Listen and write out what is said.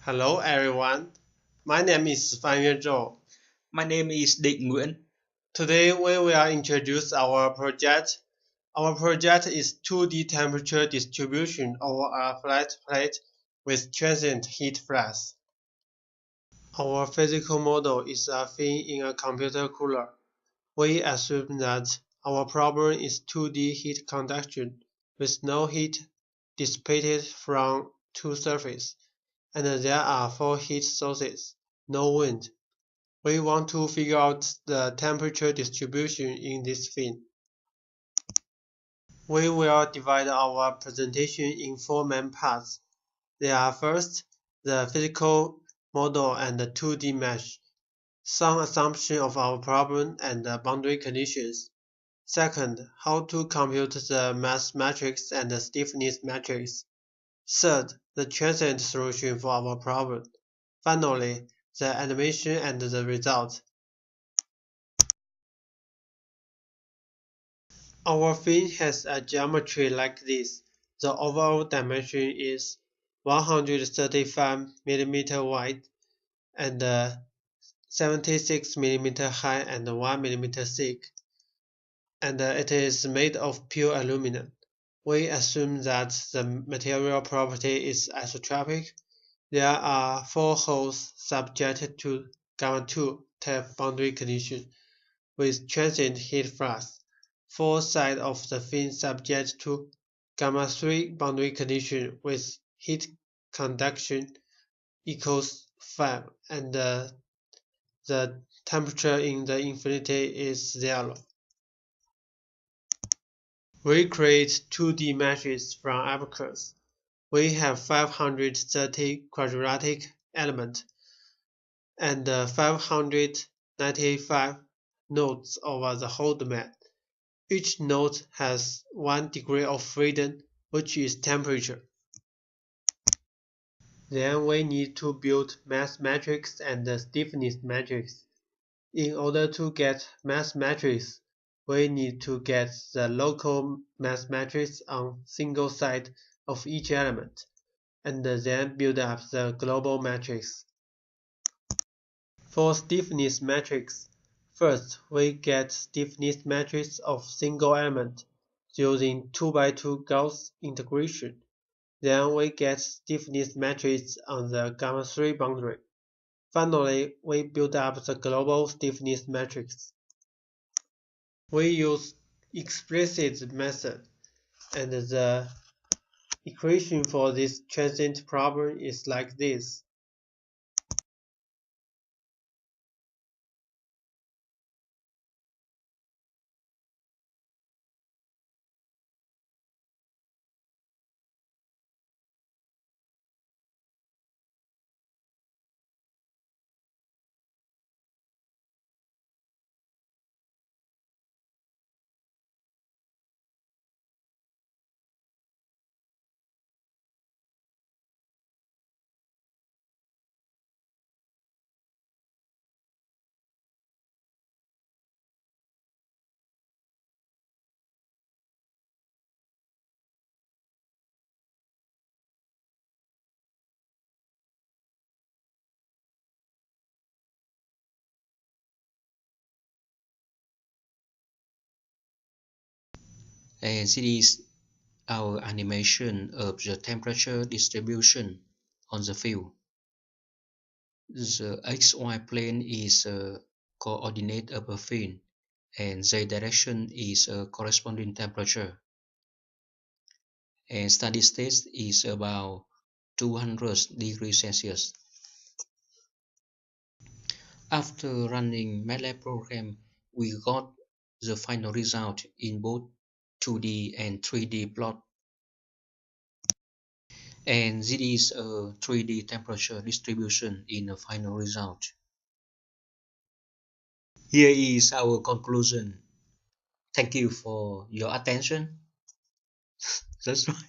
Hello everyone, my name is Yuezhou Fan. My name is Dinh Nguyen. Today we will introduce our project. Our project is 2D temperature distribution over a flat plate with transient heat flux. Our physical model is a fin in a computer cooler. We assume that our problem is 2D heat conduction with no heat dissipated from two surfaces, and there are four heat sources, no wind. We want to figure out the temperature distribution in this fin. We will divide our presentation in four main parts. They are first, the physical model and the 2D mesh, some assumption of our problem and the boundary conditions. Second, how to compute the mass matrix and the stiffness matrix. Third, the transient solution for our problem. Finally, the animation and the result. Our fin has a geometry like this. The overall dimension is 135 mm wide and 76 mm high and 1 mm thick, and it is made of pure aluminum. We assume that the material property is isotropic. There are four holes subjected to gamma-2 type boundary condition with transient heat flux. Four sides of the fin subject to gamma-3 boundary condition with heat conduction equals 5 and the temperature in the infinity is 0. We create 2D meshes from abacus. We have 530 quadratic elements and 595 nodes over the whole domain. Each node has 1 degree of freedom, which is temperature. Then we need to build mass matrix and the stiffness matrix. In order to get mass matrix, we need to get the local mass matrix on single side of each element, and then build up the global matrix. For stiffness matrix, first we get stiffness matrix of single element using 2x2 Gauss integration. Then we get stiffness matrix on the gamma-3 boundary. Finally, we build up the global stiffness matrix. We use explicit method, and the equation for this transient problem is like this. And this is our animation of the temperature distribution on the field. The XY plane is a coordinate of a fin, and Z direction is a corresponding temperature. And steady state is about 200 degrees Celsius. After running MATLAB program, we got the final result in both 2D and 3D plot. And this is a 3D temperature distribution in the final result. Here is our conclusion. Thank you for your attention. That's right.